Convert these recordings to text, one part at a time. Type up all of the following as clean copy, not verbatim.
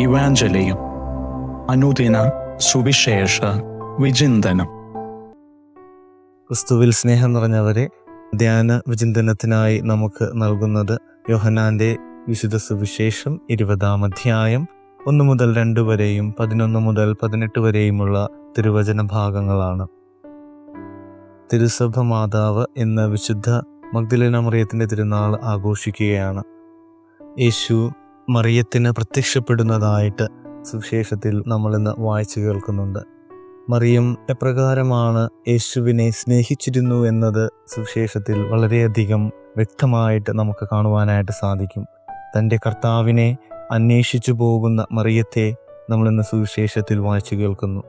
ഇവാഞ്ചലിയും അനുദിന സുവിശേഷ വിചിന്തനം. ക്രിസ്തുവിൽ സ്നേഹം നിറഞ്ഞവരെ, ധ്യാന വിചിന്തനത്തിനായി നമുക്ക് നൽകുന്നത് യോഹന്നാന്റെ വിശുദ്ധ സുവിശേഷം 20-ാം അധ്യായം 1 മുതൽ 2 വരെയും 11 മുതൽ 18 വരെയുമുള്ള തിരുവചന ഭാഗങ്ങളാണ്. തിരുസഭ മാതാവ് എന്ന വിശുദ്ധ മഗ്ദലേന മറിയത്തിന്റെ തിരുനാൾ ആഘോഷിക്കുകയാണ്. യേശു മറിയത്തിന് പ്രത്യക്ഷപ്പെടുന്നതായിട്ട് സുവിശേഷത്തിൽ നമ്മളിന്ന് വായിച്ചു കേൾക്കുന്നുണ്ട്. മറിയം എപ്രകാരമാണ് യേശുവിനെ സ്നേഹിച്ചിരുന്നു എന്നത് സുവിശേഷത്തിൽ വളരെയധികം വ്യക്തമായിട്ട് നമുക്ക് കാണുവാനായിട്ട് സാധിക്കും. തൻ്റെ കർത്താവിനെ അന്വേഷിച്ചു പോകുന്ന മറിയത്തെ നമ്മളിന്ന് സുവിശേഷത്തിൽ വായിച്ചു കേൾക്കുന്നു.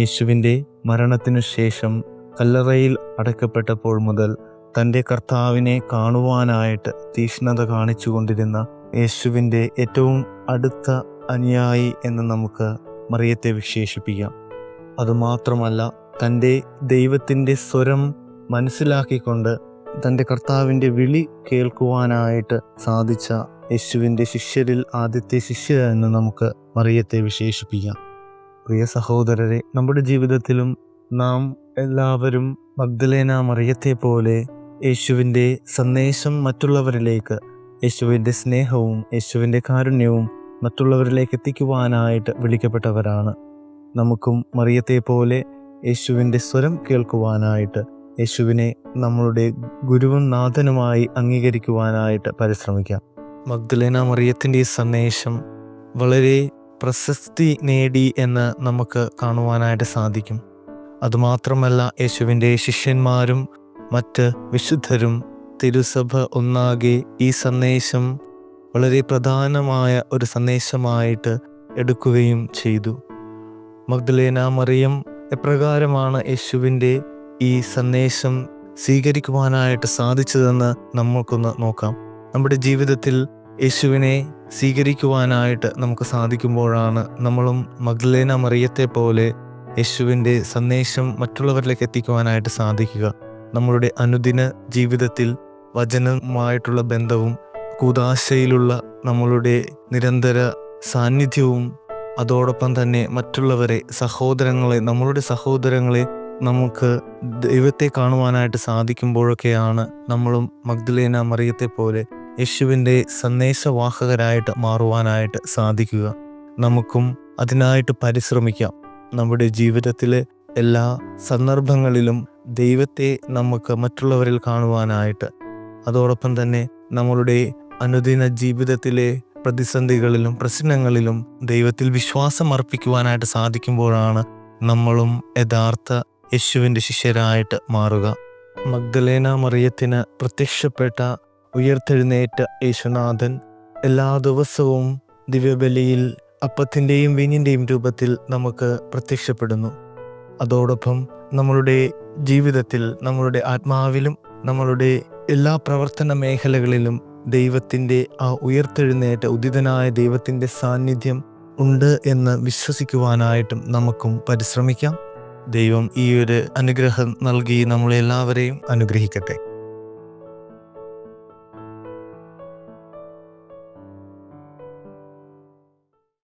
യേശുവിൻ്റെ മരണത്തിനു ശേഷം കല്ലറയിൽ അടക്കപ്പെട്ടപ്പോൾ മുതൽ തൻ്റെ കർത്താവിനെ കാണുവാനായിട്ട് തീക്ഷ്ണത കാണിച്ചു കൊണ്ടിരുന്ന യേശുവിൻ്റെ ഏറ്റവും അടുത്ത അനുയായി എന്ന് നമുക്ക് മറിയത്തെ വിശേഷിപ്പിക്കാം. അതുമാത്രമല്ല, തൻ്റെ ദൈവത്തിൻ്റെ സ്വരം മനസ്സിലാക്കിക്കൊണ്ട് തൻ്റെ കർത്താവിൻ്റെ വിളി കേൾക്കുവാനായിട്ട് സാധിച്ച യേശുവിൻ്റെ ശിഷ്യരിൽ ആദ്യത്തെ ശിഷ്യ എന്ന് നമുക്ക് മറിയത്തെ വിശേഷിപ്പിക്കാം. പ്രിയ സഹോദരരെ, നമ്മുടെ ജീവിതത്തിലും നാം എല്ലാവരും മഗ്ദലേന മറിയത്തെ പോലെ യേശുവിൻ്റെ സന്ദേശം മറ്റുള്ളവരിലേക്ക്, യേശുവിൻ്റെ സ്നേഹവും യേശുവിൻ്റെ കാരുണ്യവും മറ്റുള്ളവരിലേക്ക് എത്തിക്കുവാനായിട്ട് വിളിക്കപ്പെട്ടവരാണ്. നമുക്കും മറിയത്തെ പോലെ യേശുവിൻ്റെ സ്വരം കേൾക്കുവാനായിട്ട്, യേശുവിനെ നമ്മളുടെ ഗുരുവും നാഥനുമായി അംഗീകരിക്കുവാനായിട്ട് പരിശ്രമിക്കാം. മഗ്ദലേന മറിയത്തിൻ്റെ ഈ സന്ദേശം വളരെ പ്രശസ്തി നേടി എന്ന് നമുക്ക് കാണുവാനായിട്ട് സാധിക്കും. അതുമാത്രമല്ല, യേശുവിൻ്റെ ശിഷ്യന്മാരും മറ്റ് വിശുദ്ധരും തിരുസഭ ഒന്നാകെ ഈ സന്ദേശം വളരെ പ്രധാനമായ ഒരു സന്ദേശമായിട്ട് എടുക്കുകയും ചെയ്തു. മഗ്ദലേന മറിയം എപ്രകാരമാണ് യേശുവിൻ്റെ ഈ സന്ദേശം സ്വീകരിക്കുവാനായിട്ട് സാധിച്ചതെന്ന് നമുക്കൊന്ന് നോക്കാം. നമ്മുടെ ജീവിതത്തിൽ യേശുവിനെ സ്വീകരിക്കുവാനായിട്ട് നമുക്ക് സാധിക്കുമ്പോഴാണ് നമ്മളും മഗ്ദലേന മറിയത്തെ പോലെ യേശുവിൻ്റെ സന്ദേശം മറ്റുള്ളവരിലേക്ക് എത്തിക്കുവാനായിട്ട് സാധിക്കുക. നമ്മളുടെ അനുദിന ജീവിതത്തിൽ വചനവുമായിട്ടുള്ള ബന്ധവും കൂദാശയിലുള്ള നമ്മളുടെ നിരന്തര സാന്നിധ്യവും അതോടൊപ്പം തന്നെ മറ്റുള്ളവരെ, നമ്മളുടെ സഹോദരങ്ങളെ നമുക്ക് ദൈവത്തെ കാണുവാനായിട്ട് സാധിക്കുമ്പോഴൊക്കെയാണ് നമ്മളും മഗ്ദലേന മറിയത്തെ പോലെ യേശുവിൻ്റെ സന്ദേശവാഹകരായിട്ട് മാറുവാനായിട്ട് സാധിക്കുക. നമുക്കും അതിനായിട്ട് പരിശ്രമിക്കാം. നമ്മുടെ ജീവിതത്തിലെ എല്ലാ സന്ദർഭങ്ങളിലും ദൈവത്തെ നമുക്ക് മറ്റുള്ളവരിൽ കാണുവാനായിട്ട്, അതോടൊപ്പം തന്നെ നമ്മളുടെ അനുദിന ജീവിതത്തിലെ പ്രതിസന്ധികളിലും പ്രശ്നങ്ങളിലും ദൈവത്തിൽ വിശ്വാസം അർപ്പിക്കുവാനായിട്ട് സാധിക്കുമ്പോഴാണ് നമ്മളും യഥാർത്ഥ യേശുവിൻ്റെ ശിഷ്യരായിട്ട് മാറുക. മഗ്ദലേന മറിയത്തിന് പ്രത്യക്ഷപ്പെട്ട ഉയർത്തെഴുന്നേറ്റ യേശുനാഥൻ എല്ലാ ദിവസവും ദിവ്യബലിയിൽ അപ്പത്തിൻ്റെയും വീഞ്ഞിൻ്റെയും രൂപത്തിൽ നമുക്ക് പ്രത്യക്ഷപ്പെടുന്നു. അതോടൊപ്പം നമ്മളുടെ ജീവിതത്തിൽ, നമ്മളുടെ ആത്മാവിലും നമ്മളുടെ എല്ലാ പ്രവർത്തന മേഖലകളിലും ദൈവത്തിൻ്റെ ആ ഉയർത്തെഴുന്നേറ്റ ഉദിതനായ ദൈവത്തിൻ്റെ സാന്നിധ്യം ഉണ്ട് എന്ന് വിശ്വസിക്കുവാനായിട്ടും നമുക്കും പരിശ്രമിക്കാം. ദൈവം ഈ ഒരു അനുഗ്രഹം നൽകി നമ്മളെല്ലാവരെയും അനുഗ്രഹിക്കട്ടെ.